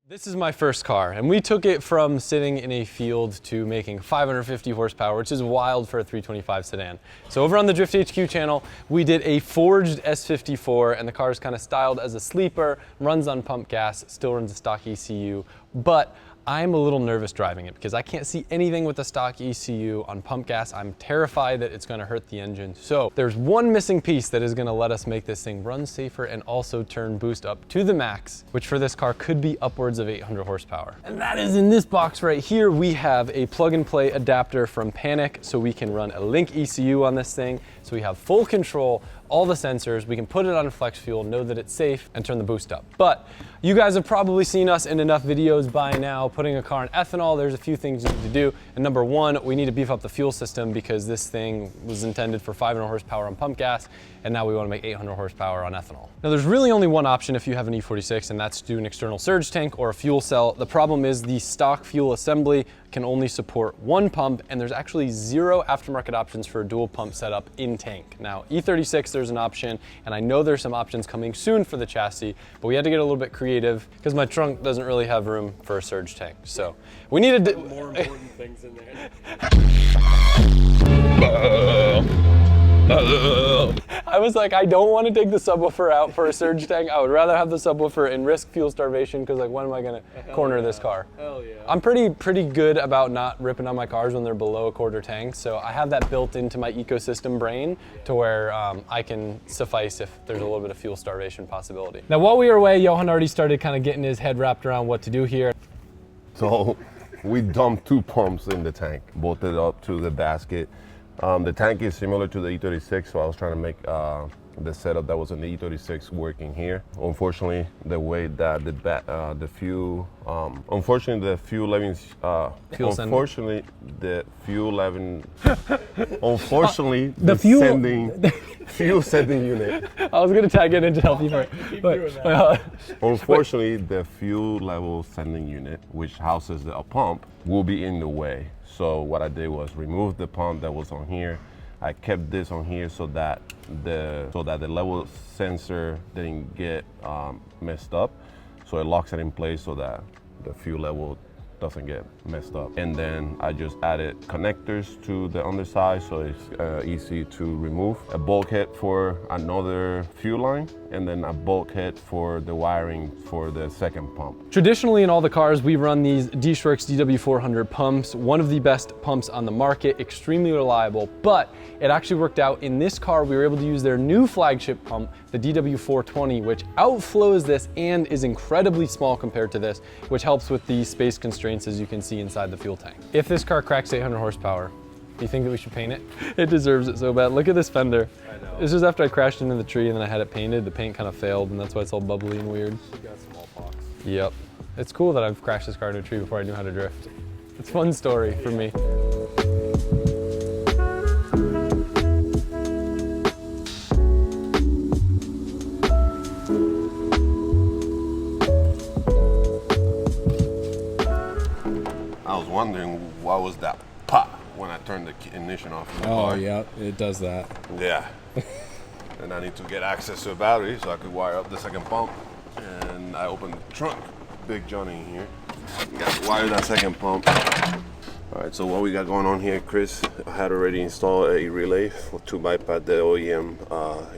This is my first car, and we took it from sitting in a field to making 550 horsepower, which is wild for a 325 sedan. So over on the Drift HQ channel, we did a forged S54, and the car is kind of styled as a sleeper, runs on pump gas, still runs a stock ECU, but I'm a little nervous driving it because I can't see anything with the stock ECU on pump gas. I'm terrified that it's gonna hurt the engine. So there's one missing piece that is gonna let us make this thing run safer and also turn boost up to the max, which for this car could be upwards of 800 horsepower. And that is in this box right here. We have a plug and play adapter from Panic, so we can run a Link ECU on this thing. So we have full control, all the sensors, we can put it on flex fuel, know that it's safe, and turn the boost up. But you guys have probably seen us in enough videos by now putting a car in ethanol. There's a few things you need to do. And number one, we need to beef up the fuel system because this thing was intended for 500 horsepower on pump gas, and now we want to make 800 horsepower on ethanol. Now there's really only one option if you have an E46, and that's to do an external surge tank or a fuel cell. The problem is the stock fuel assembly can only support one pump, and there's actually zero aftermarket options for a dual pump setup in tank. Now E36, there's an option, and I know there's some options coming soon for the chassis, but we had to get a little bit creative because my trunk doesn't really have room for a surge tank. So we needed more important things in there. I was like, I don't want to take the subwoofer out for a surge tank. I would rather have the subwoofer and risk fuel starvation because, like, when am I going to corner this car? Hell yeah. I'm pretty good about not ripping on my cars when they're below a quarter tank, so I have that built into my ecosystem brain to where I can suffice if there's a little bit of fuel starvation possibility. Now, while we were away, Johan already started kind of getting his head wrapped around what to do here. So we dumped 2 pumps in the tank, bolted up to the basket. The tank is similar to the E36, so I was trying to make the setup that was in the E36 working here. Unfortunately, the way that the fuel, unfortunately the fuel leveling, unfortunately the fuel leveling, unfortunately the fuel sending unit. I was gonna tag it in to help you, but unfortunately the fuel level sending unit, which houses a pump, will be in the way. So what I did was remove the pump that was on here. I kept this on here so that the level sensor didn't get messed up. So it locks it in place so that the fuel level doesn't get messed up. And then I just added connectors to the underside so it's easy to remove. A bulkhead for another fuel line, and then a bulkhead for the wiring for the second pump. Traditionally in all the cars, we run these D-Schwerks DW400 pumps, one of the best pumps on the market, extremely reliable, but it actually worked out in this car. We were able to use their new flagship pump, the DW420, which outflows this and is incredibly small compared to this, which helps with the space constraints as you can see inside the fuel tank. If this car cracks 800 horsepower, do you think that we should paint it? It deserves it so bad. Look at this fender. I know. This was after I crashed into the tree and then I had it painted. The paint kind of failed, and that's why it's all bubbly and weird. You got smallpox. Yep. It's cool that I've crashed this car into a tree before I knew how to drift. It's a fun story for me. I was wondering what was that pop when I turned the ignition off in the car. Yeah, it does that. Yeah. And I need to get access to a battery so I could wire up the second pump. And I opened the trunk, Big Johnny in here. Got to wire that second pump. All right, so what we got going on here, Chris had already installed a relay to bypass the OEM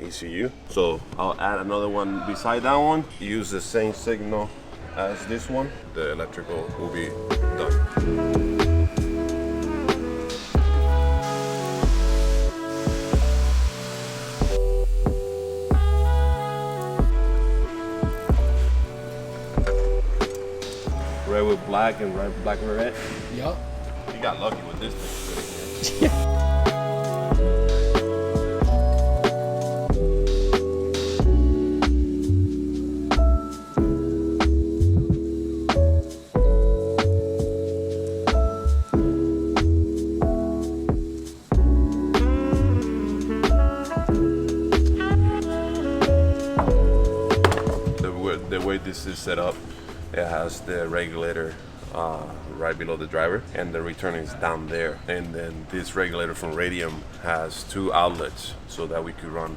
ECU. So I'll add another one beside that one, use the same signal as this one. The electrical will be done. Red with black and black with red. Yep. You got lucky with this thing. The way this is set up, it has the regulator right below the driver, and the return is down there. And then this regulator from Radium has 2 outlets so that we could run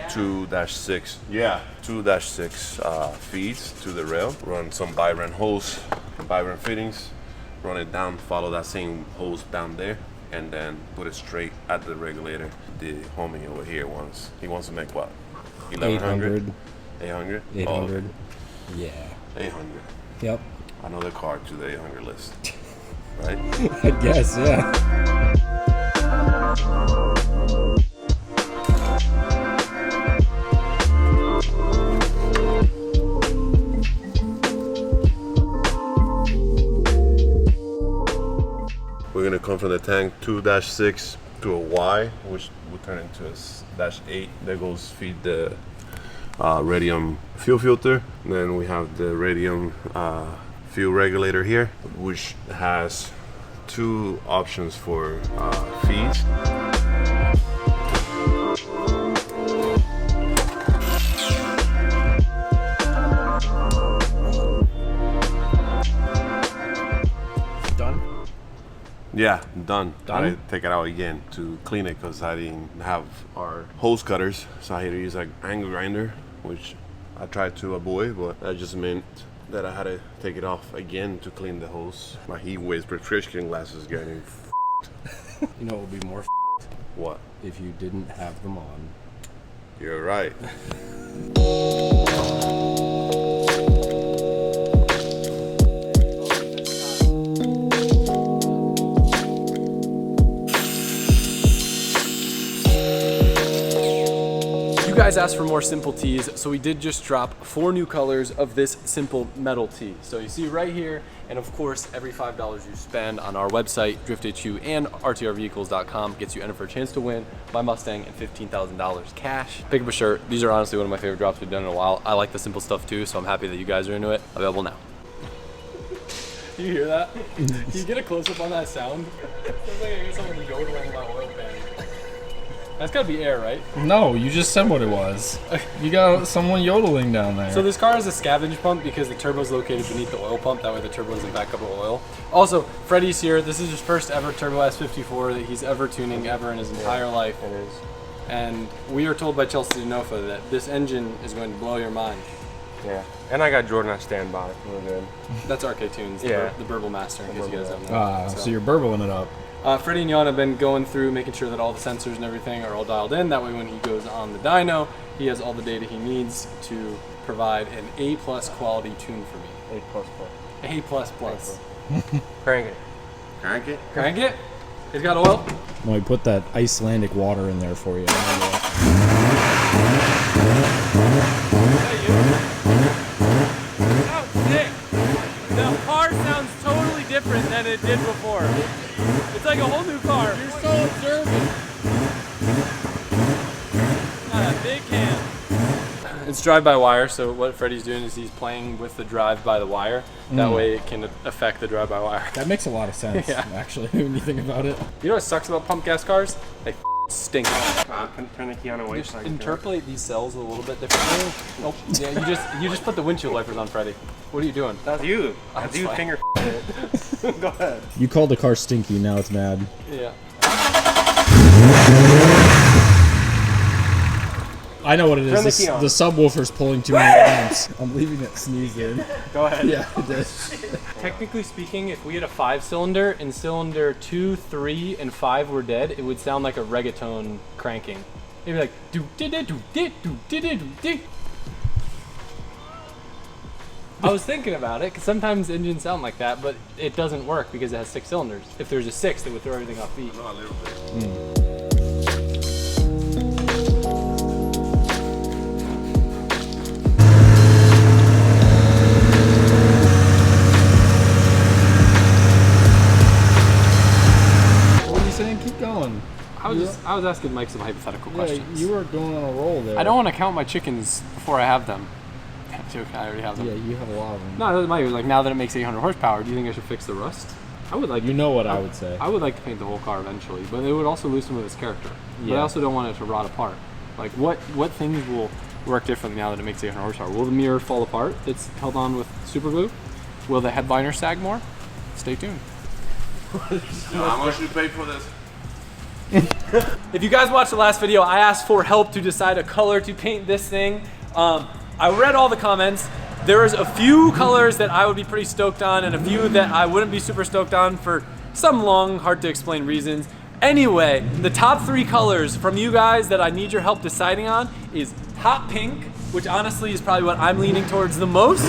2-6 feeds to the rail, run some Byron hose, Byron fittings, run it down, follow that same hose down there, and then put it straight at the regulator. The homie over here he wants to make what? 1100? 800? 800. Oh, Yeah. 800. Yep. Another car to the 800 list, right? I guess, yeah. We're gonna come from the tank 2-6 to a Y, which will turn into a -8. That goes feed the Radium fuel filter. And then we have the Radium fuel regulator here, which has 2 options for feeds. Yeah, done. I take it out again to clean it because I didn't have our hose cutters, so I had to use like angle grinder, which I tried to avoid, but that just meant that I had to take it off again to clean the hose. My heat waves prescription glasses getting You know what would be more what? if you didn't have them on. You're right. You guys asked for more simple tees, so we did just drop 4 new colors of this simple metal tee. So you see right here, and of course, every $5 you spend on our website, DriftHQ and RTRvehicles.com gets you entered for a chance to win my Mustang and $15,000 cash. Pick up a shirt. These are honestly one of my favorite drops we've done in a while. I like the simple stuff too, so I'm happy that you guys are into it. Available now. Do you hear that? Can you get a close-up on that sound? Sounds like I hear someone yodeling my oil pan. That's gotta be air, right? No, you just said what it was. You got someone yodeling down there. So this car has a scavenge pump because the turbo is located beneath the oil pump. That way the turbo doesn't back up with oil. Also, Freddie's here. This is his first ever Turbo S54 that he's ever tuning ever in his entire life. It is. And we are told by Chelsea Denofa that this engine is going to blow your mind. Yeah, and I got Jordan on standby. We're good. That's RK Tunes, Yeah. the Burble Master, in case you guys don't know. so you're burbling it up. Freddie and Jan have been going through, making sure that all the sensors and everything are all dialed in. That way when he goes on the dyno, he has all the data he needs to provide an A+ quality tune for me. A++. A++. Crank it. Crank it? Crank it? It's got oil? No, we put that Icelandic water in there for you. The car sounds totally different than it did before. It's like a whole new car. You're so observant. Got a big cam. It's drive-by-wire, so what Freddie's doing is he's playing with the drive-by-the-wire. That way it can affect the drive-by-wire. That makes a lot of sense, actually, when you think about it. You know what sucks about pump gas cars? They stink. Turn the key on away. Just interpolate these cells a little bit differently. Nope. Yeah, you just put the windshield wipers on, Freddie. What are you doing? That's you. That's you finger it. Go ahead. You called the car stinky, now it's mad. Yeah. I know what it is. Turn the key on. The subwoofer's pulling too many amps. I'm leaving it sneezed in. Go ahead. Yeah, it did. Technically speaking, if we had a 5-cylinder and cylinder 2, 3, and 5 were dead, it would sound like a reggaeton cranking. It'd be like do did do did do did do. I was thinking about it because sometimes engines sound like that, but it doesn't work because it has 6 cylinders. If there's a 6, it would throw everything off beat. No, a little bit. What are you saying? Keep going. I was asking Mike some hypothetical questions. You were going on a roll there. I don't want to count my chickens before I have them. I'm joking, I already have them. Yeah, you have a lot of them. No, Mike was like, now that it makes 800 horsepower, do you think I should fix the rust? I would like. You know what I would say. I would like to paint the whole car eventually, but it would also lose some of its character. But I Yeah. also don't want it to rot apart. Like, what things will work differently now that it makes 800 horsepower? Will the mirror fall apart? It's held on with super glue. Will the headliner sag more? stay tuned. How much you pay for this? If you guys watched the last video, I asked for help to decide a color to paint this thing. I read all the comments. There's a few colors that I would be pretty stoked on and a few that I wouldn't be super stoked on for some long, hard to explain reasons. Anyway, the top 3 colors from you guys that I need your help deciding on is hot pink, which honestly is probably what I'm leaning towards the most.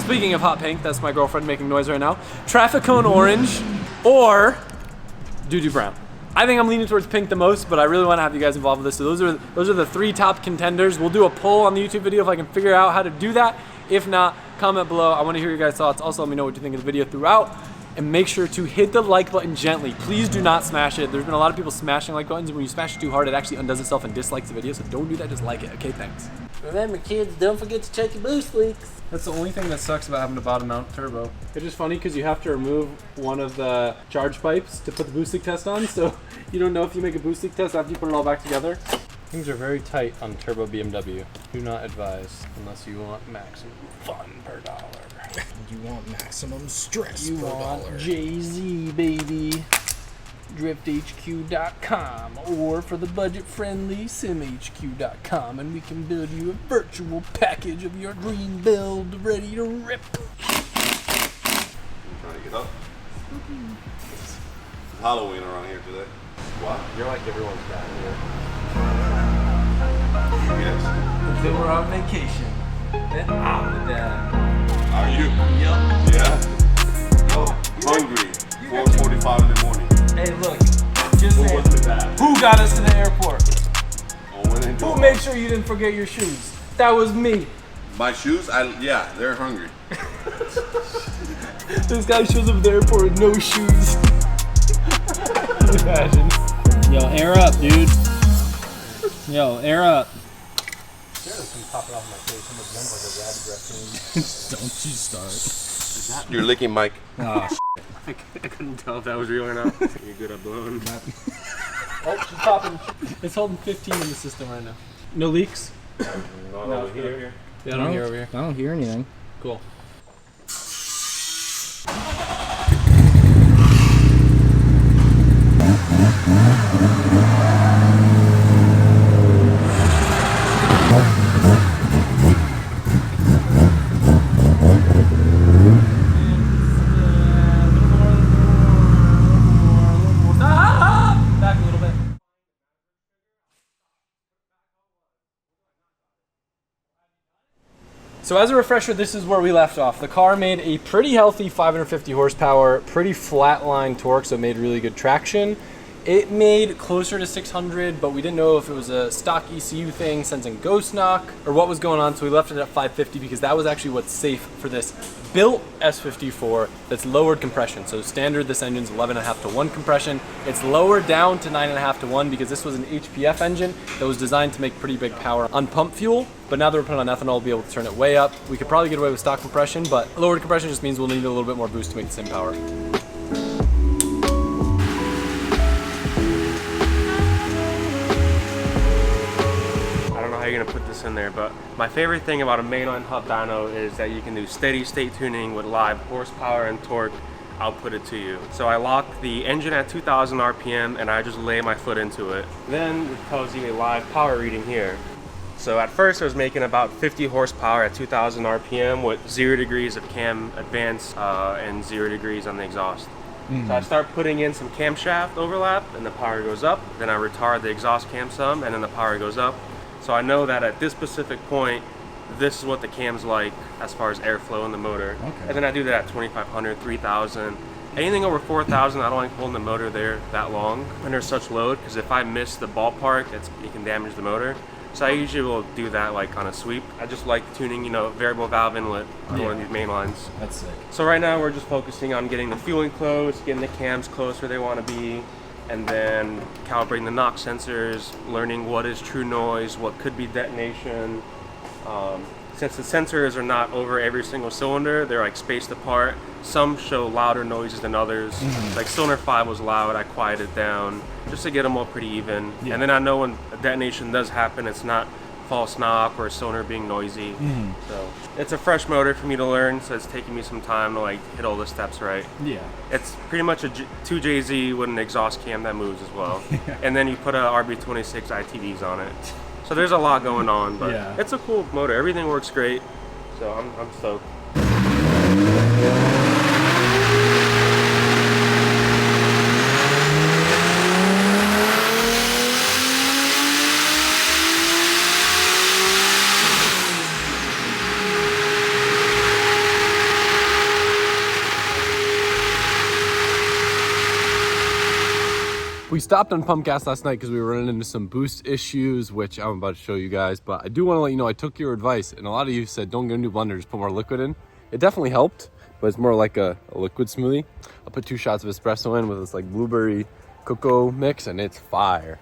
Speaking of hot pink, that's my girlfriend making noise right now. Traffic cone orange or doo-doo brown. I think I'm leaning towards pink the most, but I really want to have you guys involved with this. So those are the 3 top contenders. We'll do a poll on the YouTube video if I can figure out how to do that. If not, comment below. I want to hear your guys' thoughts. Also, let me know what you think of the video throughout. And make sure to hit the like button gently. Please do not smash it. There's been a lot of people smashing like buttons, and when you smash it too hard, it actually undoes itself and dislikes the video. So don't do that, just like it. Okay, thanks. Remember, kids, don't forget to check your boost leaks. That's the only thing that sucks about having a bottom mount turbo. It's just funny because you have to remove one of the charge pipes to put the boost leak test on, so you don't know if you make a boost leak test after you put it all back together. Things are very tight on turbo BMW. Do not advise unless you want maximum fun per dollar. You want maximum stress You per want dollar. Jay-Z, baby. DriftHQ.com, or for the budget-friendly SimHQ.com, and we can build you a virtual package of your dream build ready to rip. Trying to get up. It's Halloween around here today. What? You're like everyone's dad here. Yes. Until we're on vacation, then I'm the dad. Are you? Yep. Yeah. Oh, hungry. 4:45 in the morning. Hey, look, just saying, who got us to the airport? Oh, when they do Who made sure you didn't forget your shoes? That was me. my shoes? Yeah, they're hungry. This guy shows up at the airport with no shoes. Imagine. Yo, air up, dude. Yo, air up. Don't you start. You're licking Mike. Oh, I couldn't tell if that was real or not. You're good at blowing. Oh, she's popping. It's holding 15 in the system right now. No leaks? Not over here. Yeah, I don't hear over here. I don't hear anything. Cool. Back a little bit. So as a refresher, this is where we left off. The car made a pretty healthy 550 horsepower, pretty flat-line torque, so it made really good traction. It made closer to 600, but we didn't know if it was a stock ECU thing sensing ghost knock or what was going on, so we left it at 550 because that was actually what's safe for this built S54 that's lowered compression. So standard, this engine's 11.5 to 1 compression. It's lowered down to 9.5 to 1 because this was an HPF engine that was designed to make pretty big power on pump fuel. But now that we're putting on ethanol, we'll be able to turn it way up. We could probably get away with stock compression, but lowered compression just means we'll need a little bit more boost to make the same power. How you're gonna put this in there, but my favorite thing about a mainline hub dyno is that you can do steady state tuning with live horsepower and torque. I'll put it to you. So I lock the engine at 2000 RPM and I just lay my foot into it. Then it tells you a live power reading here. So at first I was making about 50 horsepower at 2000 RPM with 0 degrees of cam advance and 0 degrees on the exhaust. So I start putting in some camshaft overlap and the power goes up. Then I retard the exhaust cam some and then the power goes up. So I know that at this specific point, this is what the cam's like as far as airflow in the motor. Okay. And then I do that at 2500, 3000. Anything over 4000, I don't like holding the motor there that long under such load, because if I miss the ballpark, it can damage the motor. So I usually will do that like on a sweep. I just like tuning, you know, variable valve inlet on one of these main lines. That's sick. So right now we're just focusing on getting the fueling close, getting the cams close where they want to be, and then calibrating the knock sensors, learning what is true noise, what could be detonation. Since the sensors are not over every single cylinder, they're like spaced apart. Some show louder noises than others. Like cylinder 5 was loud, I quieted down just to get them all pretty even. And then I know when a detonation does happen, it's not false knock or a cylinder being noisy. So it's a fresh motor for me to learn, so it's taking me some time to like hit all the steps right. Yeah. It's pretty much a 2JZ with an exhaust cam that moves as well. And then you put a RB26 ITDs on it. So there's a lot going on, but Yeah. it's a cool motor. Everything works great, so I'm stoked. We stopped on pump gas last night because we were running into some boost issues, which I'm about to show you guys. But I do want to let you know I took your advice, and a lot of you said don't get a new blender, just put more liquid in. It definitely helped, but it's more like a liquid smoothie. I put 2 shots of espresso in with this like blueberry cocoa mix, and it's fire.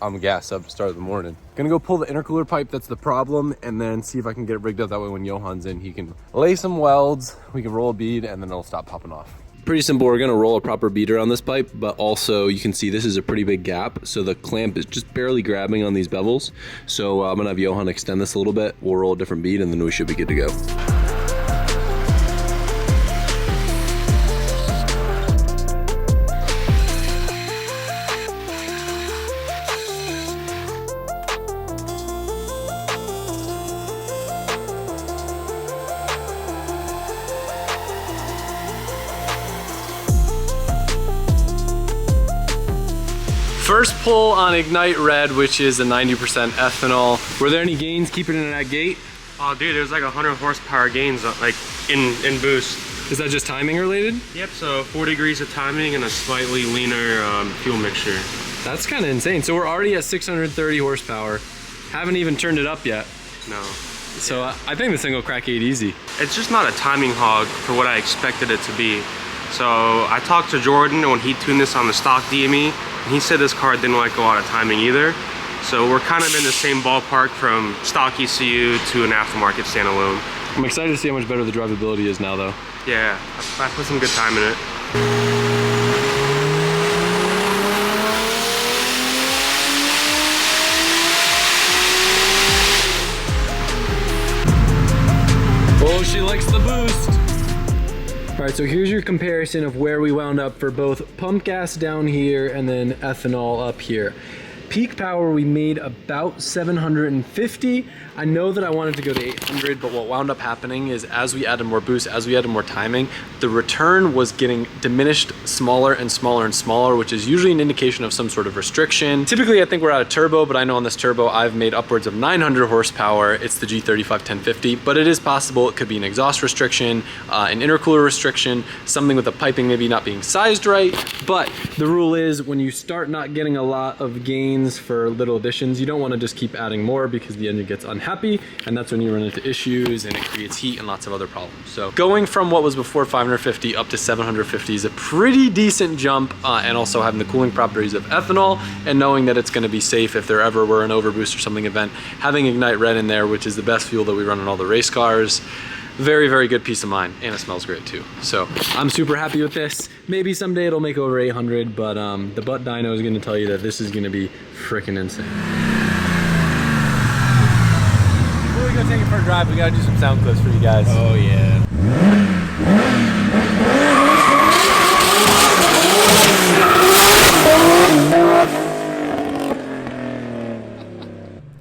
I'm gassed up to start the morning. Gonna go pull the intercooler pipe, that's the problem, and then see if I can get it rigged up. That way when Johan's in, he can lay some welds, we can roll a bead, and then it'll stop popping off. Pretty simple. We're gonna roll a proper beater on this pipe, but also you can see this is a pretty big gap, so the clamp is just barely grabbing on these bevels. So I'm gonna have Johan extend this a little bit. We'll roll a different bead, and then we should be good to go. First pull on Ignite Red, which is a 90% ethanol. Were there any gains keeping it in that gate? Oh dude, there's like 100 horsepower gains like in boost. Is that just timing related? Yep, so 4 degrees of timing and a slightly leaner fuel mixture. That's kind of insane. So we're already at 630 horsepower. Haven't even turned it up yet. No. So I think this thing will crack 8 easy. It's just not a timing hog for what I expected it to be. So I talked to Jordan when he tuned this on the stock DME, and he said this car didn't like a lot of timing either. So we're kind of in the same ballpark from stock ECU to an aftermarket standalone. I'm excited to see how much better the drivability is now though. Yeah, I put some good time in it. Oh, she likes the boost. All right, so here's your comparison of where we wound up for both pump gas down here and then ethanol up here. Peak power, we made about 750. I know that I wanted to go to 800, but what wound up happening is as we added more boost, as we added more timing, the return was getting diminished smaller and smaller and smaller, which is usually an indication of some sort of restriction. Typically, I think we're out of turbo, but I know on this turbo, I've made upwards of 900 horsepower. It's the G35 1050, but it is possible it could be an exhaust restriction, an intercooler restriction, something with the piping maybe not being sized right. But the rule is when you start not getting a lot of gains for little additions, you don't want to just keep adding more because the engine gets unhappy, and that's when you run into issues and it creates heat and lots of other problems. So going from what was before 550 up to 750 is a pretty decent jump, and also having the cooling properties of ethanol and knowing that it's going to be safe if there ever were an overboost or something event. Having Ignite Red in there, which is the best fuel that we run on all the race cars, very, very good peace of mind, and it smells great too. So I'm super happy with this. Maybe someday it'll make over 800, but the butt dyno is gonna tell you that this is gonna be freaking insane. Before we go take it for a drive, we gotta do some sound clips for you guys. Oh yeah.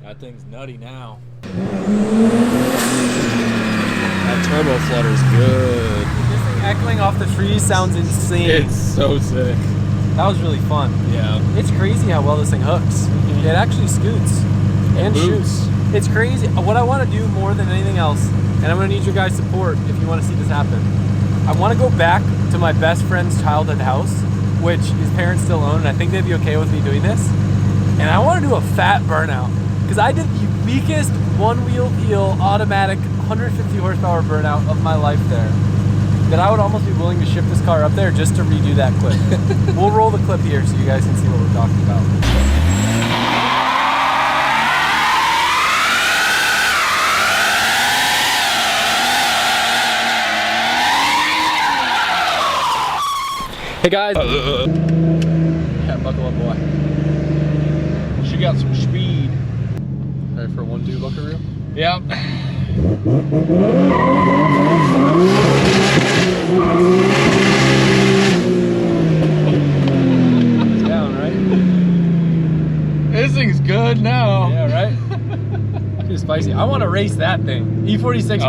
That thing's nutty now. That turbo flutter's good. This thing echoing off the trees sounds insane. It's so sick. That was really fun. Yeah. It's crazy how well this thing hooks. It actually scoots and shoots. It's crazy. What I want to do more than anything else, and I'm going to need your guys' support if you want to see this happen, I want to go back to my best friend's childhood house, which his parents still own, and I think they'd be okay with me doing this. And I want to do a fat burnout, because I did the weakest one-wheel peel automatic 150 horsepower burnout of my life there, that I would almost be willing to ship this car up there just to redo that clip. We'll roll the clip here so you guys can see what we're talking about. Hey guys. Yeah, buckle up, boy. She got some speed. Her right, for a 1.2 Buckaroo? Yep. It's down, right? This thing's good now. Yeah, right? Too spicy. I want to race that thing. E46 versus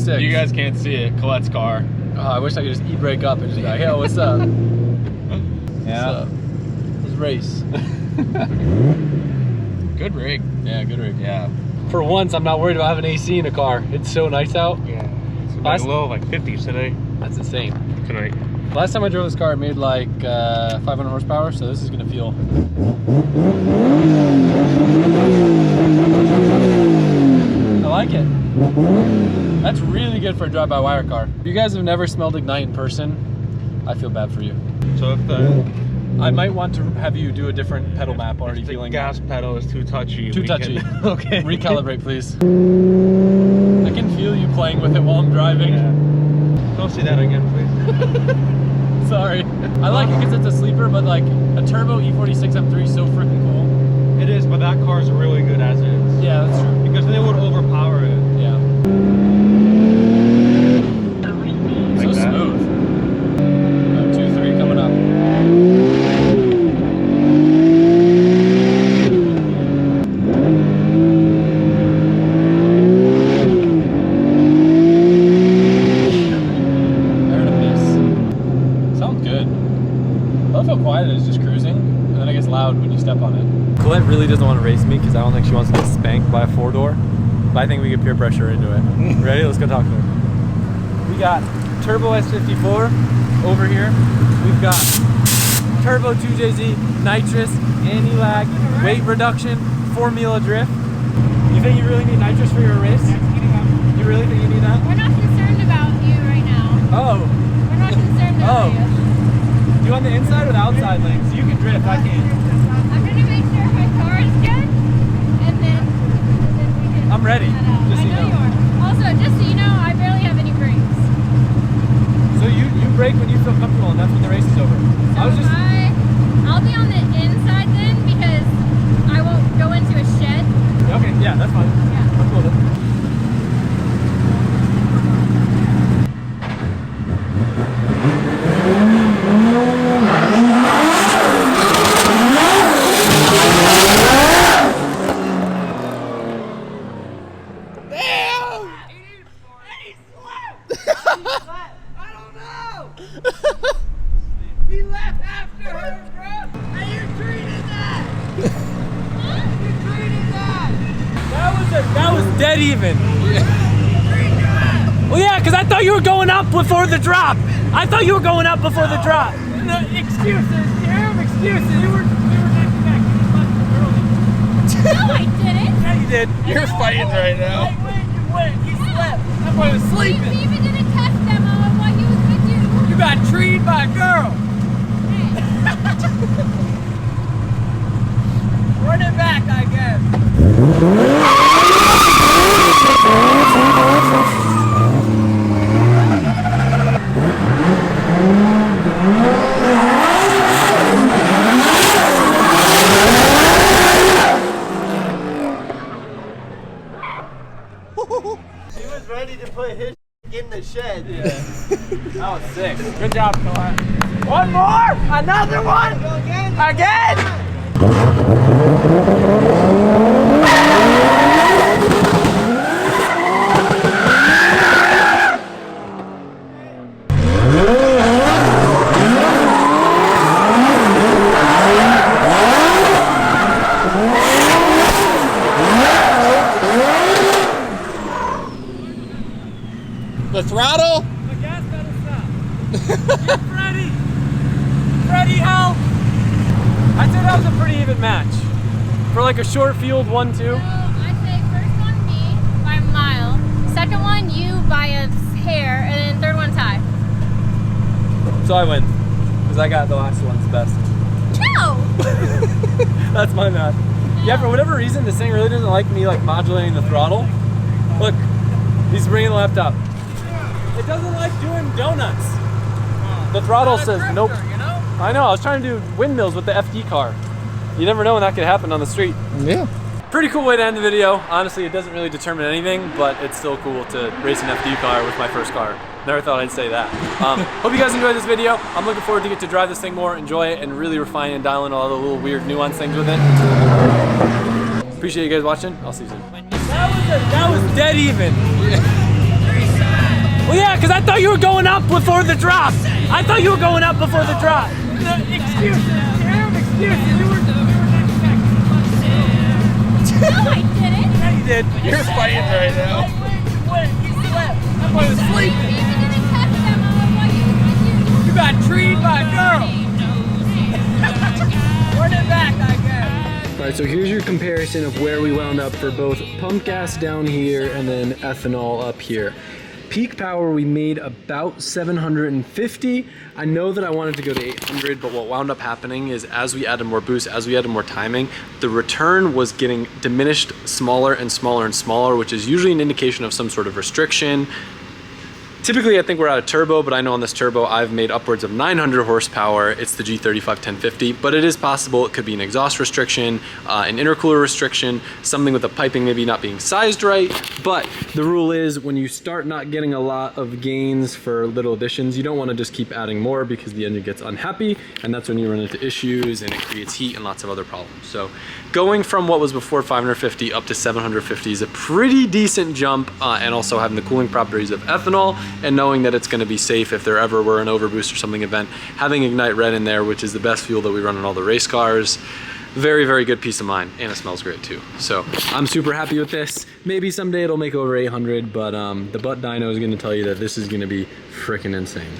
E46. You guys can't see it. Colette's car. Oh, I wish I could just e-brake up and just be like, hey, what's up? Yeah. What's up? Let's race. Good rig. Yeah, good rig. Yeah. For once, I'm not worried about having AC in a car. It's so nice out. Yeah. It's Last- like low, like 50s today. That's insane. Tonight. Last time I drove this car, it made like 500 horsepower, so this is gonna feel. I like it. That's really good for a drive-by-wire car. If you guys have never smelled Ignite in person, I feel bad for you. So if the I might want to have you do a different pedal map. Already If the feeling gas pedal is too touchy. too we touchy. Can, okay. Recalibrate, please. I can feel you playing with it while I'm driving. Yeah. Don't see that again, please. Sorry. I like it because it's a sleeper, but like a turbo E46 M3 is so freaking cool. It is, but that car is really good as is. Yeah, that's true. Because then it would overpower it. Yeah. So Like that. smooth. 2, 3 coming up. There to miss. Sounds good. I love how quiet it is just cruising, and then it gets loud when you step on it. Colette really doesn't want to race me because I don't think she wants to get spanked by a 4-door. But I think we get peer pressure into it. Ready? Let's go talk to her. We got Turbo S54 over here. We've got Turbo 2JZ, nitrous, anti-lag, weight reduction, formula drift. You think you really need nitrous for your race? You really think you need that? We're not concerned about you right now. Oh, We're not concerned about you. do you want the inside or the outside lanes? You can drift, I can't. I'm gonna make sure my car is good, and then we can. I'm ready, figure that out. just so I you know know. you are. Also, just so you know, I barely have any brakes. So you brake when you feel comfortable, and that's when the race is over. So I was just. I'll be on the inside then because I won't go into a shed. Okay, yeah, that's fine. Yeah. I'm cool with it. He left after her, bro! And you treated that! You treated that! That was dead even. Well, yeah, because I thought you were going up before the drop. I thought you were going up before the drop. No, excuses. You hear him? Excuses. We were getting back. You just left early. No, I didn't. Yeah, you did. You're fighting right now. Like, when you went, you slept. That boy was We sleeping. even did a test demo of what he was gonna do. You got treated by a girl. Run it back, I guess. He was ready to put his in the shed. That was sick. Good job, Colette. One more! Another one! Again! The throttle? The gas pedal stop. Get Freddy! Freddy, help! I'd say that was a pretty even match. For like a short field 1-2. So I say first one me by a mile, second one you by a hair, and then third one tie. So I win. Because I got the last one's best. No! That's my math. Yeah, for whatever reason, this thing really doesn't like me like modulating the throttle. Look, he's bringing the laptop. It doesn't like doing donuts. The throttle says nope. You know? I know, I was trying to do windmills with the FD car. You never know when that could happen on the street. Yeah. pretty cool way to end the video. Honestly, it doesn't really determine anything, but it's still cool to race an FD car with my first car. Never thought I'd say that. Hope you guys enjoyed this video. I'm looking forward to get to drive this thing more, enjoy it, and really refine and dial in all the little weird nuance things with it. Appreciate you guys watching. I'll see you soon. That was dead even. Well, yeah, because I thought you were going up before the drop. I thought you were going up before the drop. Excuses. Damn excuses. No, I didn't. Yeah, you did. You're fighting right now. You slept. I was sleeping. You didn't catch them. You got treated by a girl. Run it back, I guess. All right, so here's your comparison of where we wound up for both pump gas down here and then ethanol up here. Peak power, we made about 750. I know that I wanted to go to 800, but what wound up happening is as we added more boost, as we added more timing, the return was getting diminished smaller and smaller and smaller, which is usually an indication of some sort of restriction. Typically, I think we're out of turbo, but I know on this turbo, I've made upwards of 900 horsepower. It's the G35 1050, but it is possible it could be an exhaust restriction, an intercooler restriction, something with the piping maybe not being sized right. But the rule is when you start not getting a lot of gains for little additions, you don't want to just keep adding more because the engine gets unhappy, and that's when you run into issues and it creates heat and lots of other problems. So going from what was before 550 up to 750 is a pretty decent jump, and also having the cooling properties of ethanol, and knowing that it's going to be safe if there ever were an overboost or something event. Having Ignite Red in there, which is the best fuel that we run in all the race cars, very, very good peace of mind, and it smells great too. So I'm super happy with this. Maybe someday it'll make over 800, but the butt dyno is going to tell you that this is going to be freaking insane.